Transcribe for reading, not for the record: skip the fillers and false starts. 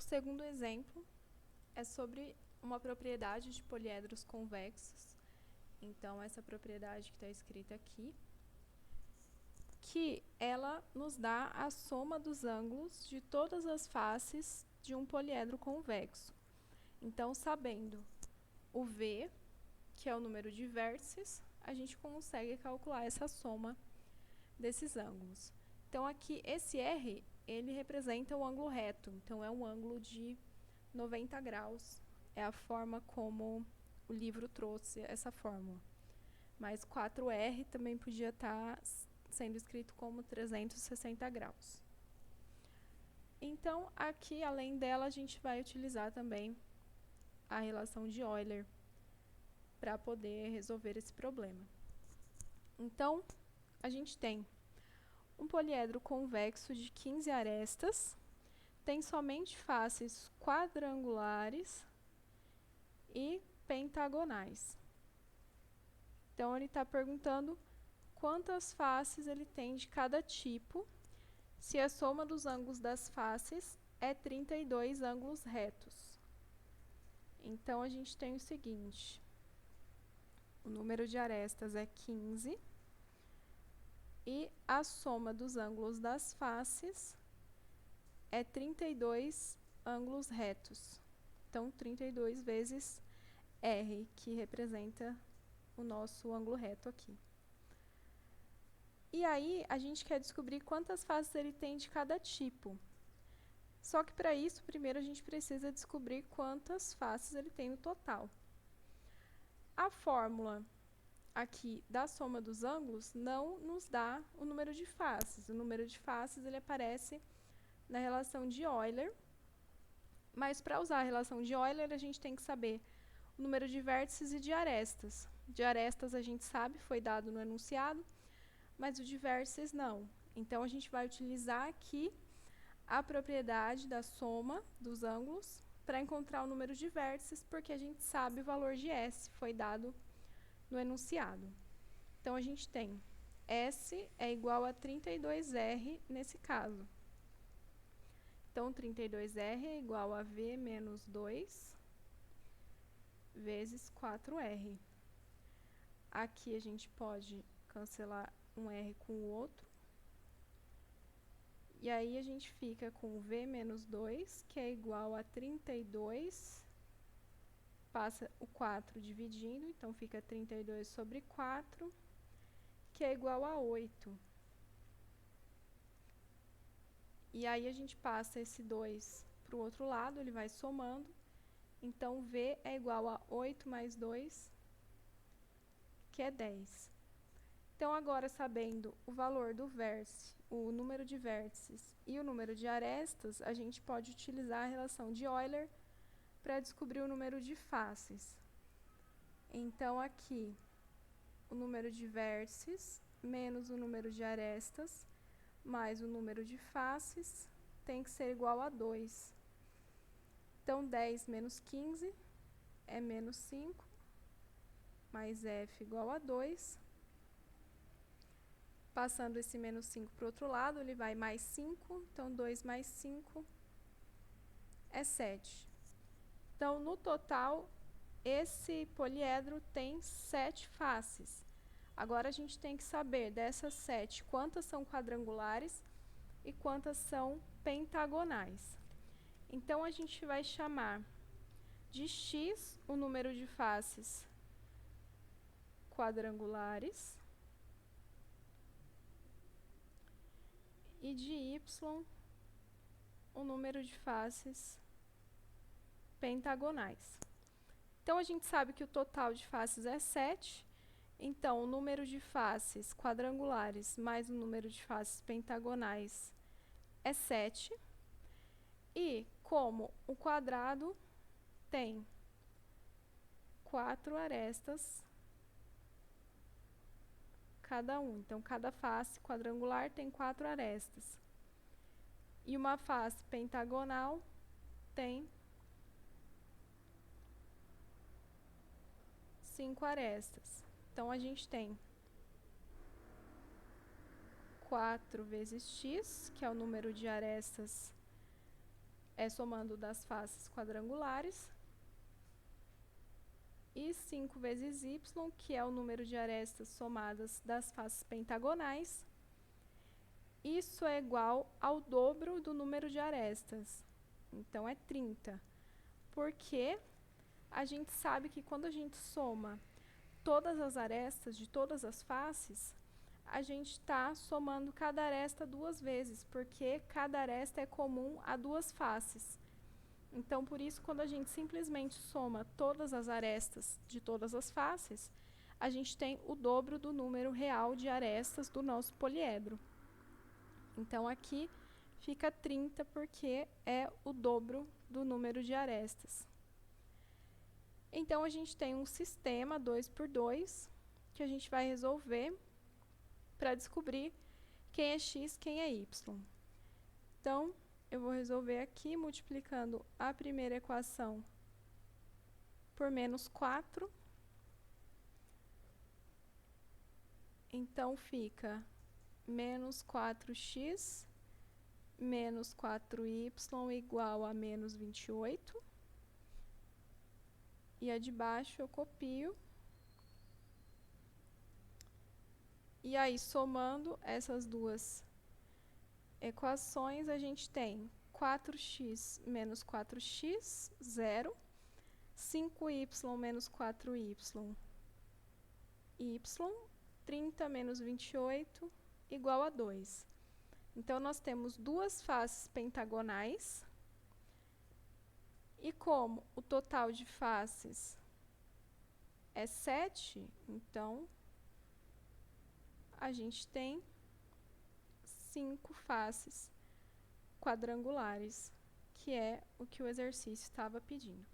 segundo exemplo é sobre uma propriedade de poliedros convexos. Então, essa propriedade que está escrita aqui, que ela nos dá a soma dos ângulos de todas as faces de um poliedro convexo. Então, sabendo o V, que é o número de vértices, a gente consegue calcular essa soma desses ângulos. Então, aqui, esse R, ele representa o ângulo reto. Então, é um ângulo de 90 graus. É a forma como o livro trouxe essa fórmula. Mas 4R também podia estar sendo escrito como 360 graus. Então, aqui, além dela, a gente vai utilizar também a relação de Euler para poder resolver esse problema. Então, a gente tem um poliedro convexo de 15 arestas, tem somente faces quadrangulares e pentagonais. Então, ele está perguntando quantas faces ele tem de cada tipo, se a soma dos ângulos das faces é 32 ângulos retos. Então, a gente tem o seguinte: o número de arestas é 15 e a soma dos ângulos das faces é 32 ângulos retos. Então, 32 vezes R, que representa o nosso ângulo reto aqui. E aí, a gente quer descobrir quantas faces ele tem de cada tipo. Só que, para isso, primeiro a gente precisa descobrir quantas faces ele tem no total. A fórmula aqui da soma dos ângulos não nos dá o número de faces. O número de faces ele aparece na relação de Euler. Mas, para usar a relação de Euler, a gente tem que saber o número de vértices e de arestas. De arestas a gente sabe, foi dado no enunciado, mas o de vértices não. Então, a gente vai utilizar aqui a propriedade da soma dos ângulos para encontrar o número de vértices, porque a gente sabe o valor de S, foi dado no enunciado. Então, a gente tem S é igual a 32R nesse caso. Então, 32R é igual a V menos 2 vezes 4R. Aqui a gente pode cancelar um R com o outro. E aí a gente fica com V menos 2, que é igual a 32, passa o 4 dividindo, então fica 32 sobre 4, que é igual a 8. E aí a gente passa esse 2 para o outro lado, ele vai somando. Então, V é igual a 8 mais 2, que é 10. Então, agora, sabendo o valor do vértice, o número de vértices e o número de arestas, a gente pode utilizar a relação de Euler para descobrir o número de faces. Então, aqui, o número de vértices menos o número de arestas mais o número de faces tem que ser igual a 2. Então, 10 menos 15 é menos 5, mais F igual a 2. Passando esse menos 5 para o outro lado, ele vai mais 5, então 2 mais 5 é 7. Então, no total, esse poliedro tem 7 faces. Agora, a gente tem que saber dessas 7 quantas são quadrangulares e quantas são pentagonais. Então, a gente vai chamar de X o número de faces quadrangulares e de Y o número de faces pentagonais. Então, a gente sabe que o total de faces é 7. Então, o número de faces quadrangulares mais o número de faces pentagonais é 7. E, como o quadrado tem 4 arestas cada um. Então, cada face quadrangular tem 4 arestas. E uma face pentagonal tem 5 arestas. Então, a gente tem 4 vezes x, que é o número de arestas somando das faces quadrangulares. E 5 vezes y, que é o número de arestas somadas das faces pentagonais. Isso é igual ao dobro do número de arestas. Então, é 30. Porque a gente sabe que quando a gente soma todas as arestas de todas as faces, a gente está somando cada aresta 2 vezes, porque cada aresta é comum a 2 faces. Então, por isso, quando a gente simplesmente soma todas as arestas de todas as faces, a gente tem o dobro do número real de arestas do nosso poliedro. Então, aqui fica 30, porque é o dobro do número de arestas. Então, a gente tem um sistema 2 por 2, que a gente vai resolver para descobrir quem é x, quem é y. Então, eu vou resolver aqui multiplicando a primeira equação por menos 4. Então, fica menos 4x menos 4y igual a menos 28. E a de baixo eu copio. E aí, somando essas duas equações, a gente tem 4x menos 4x, 0. 5y menos 4y, y. 30 menos 28, igual a 2. Então, nós temos duas faces pentagonais. E como o total de faces é 7, então, a gente tem 5 faces quadrangulares, que é o que o exercício estava pedindo.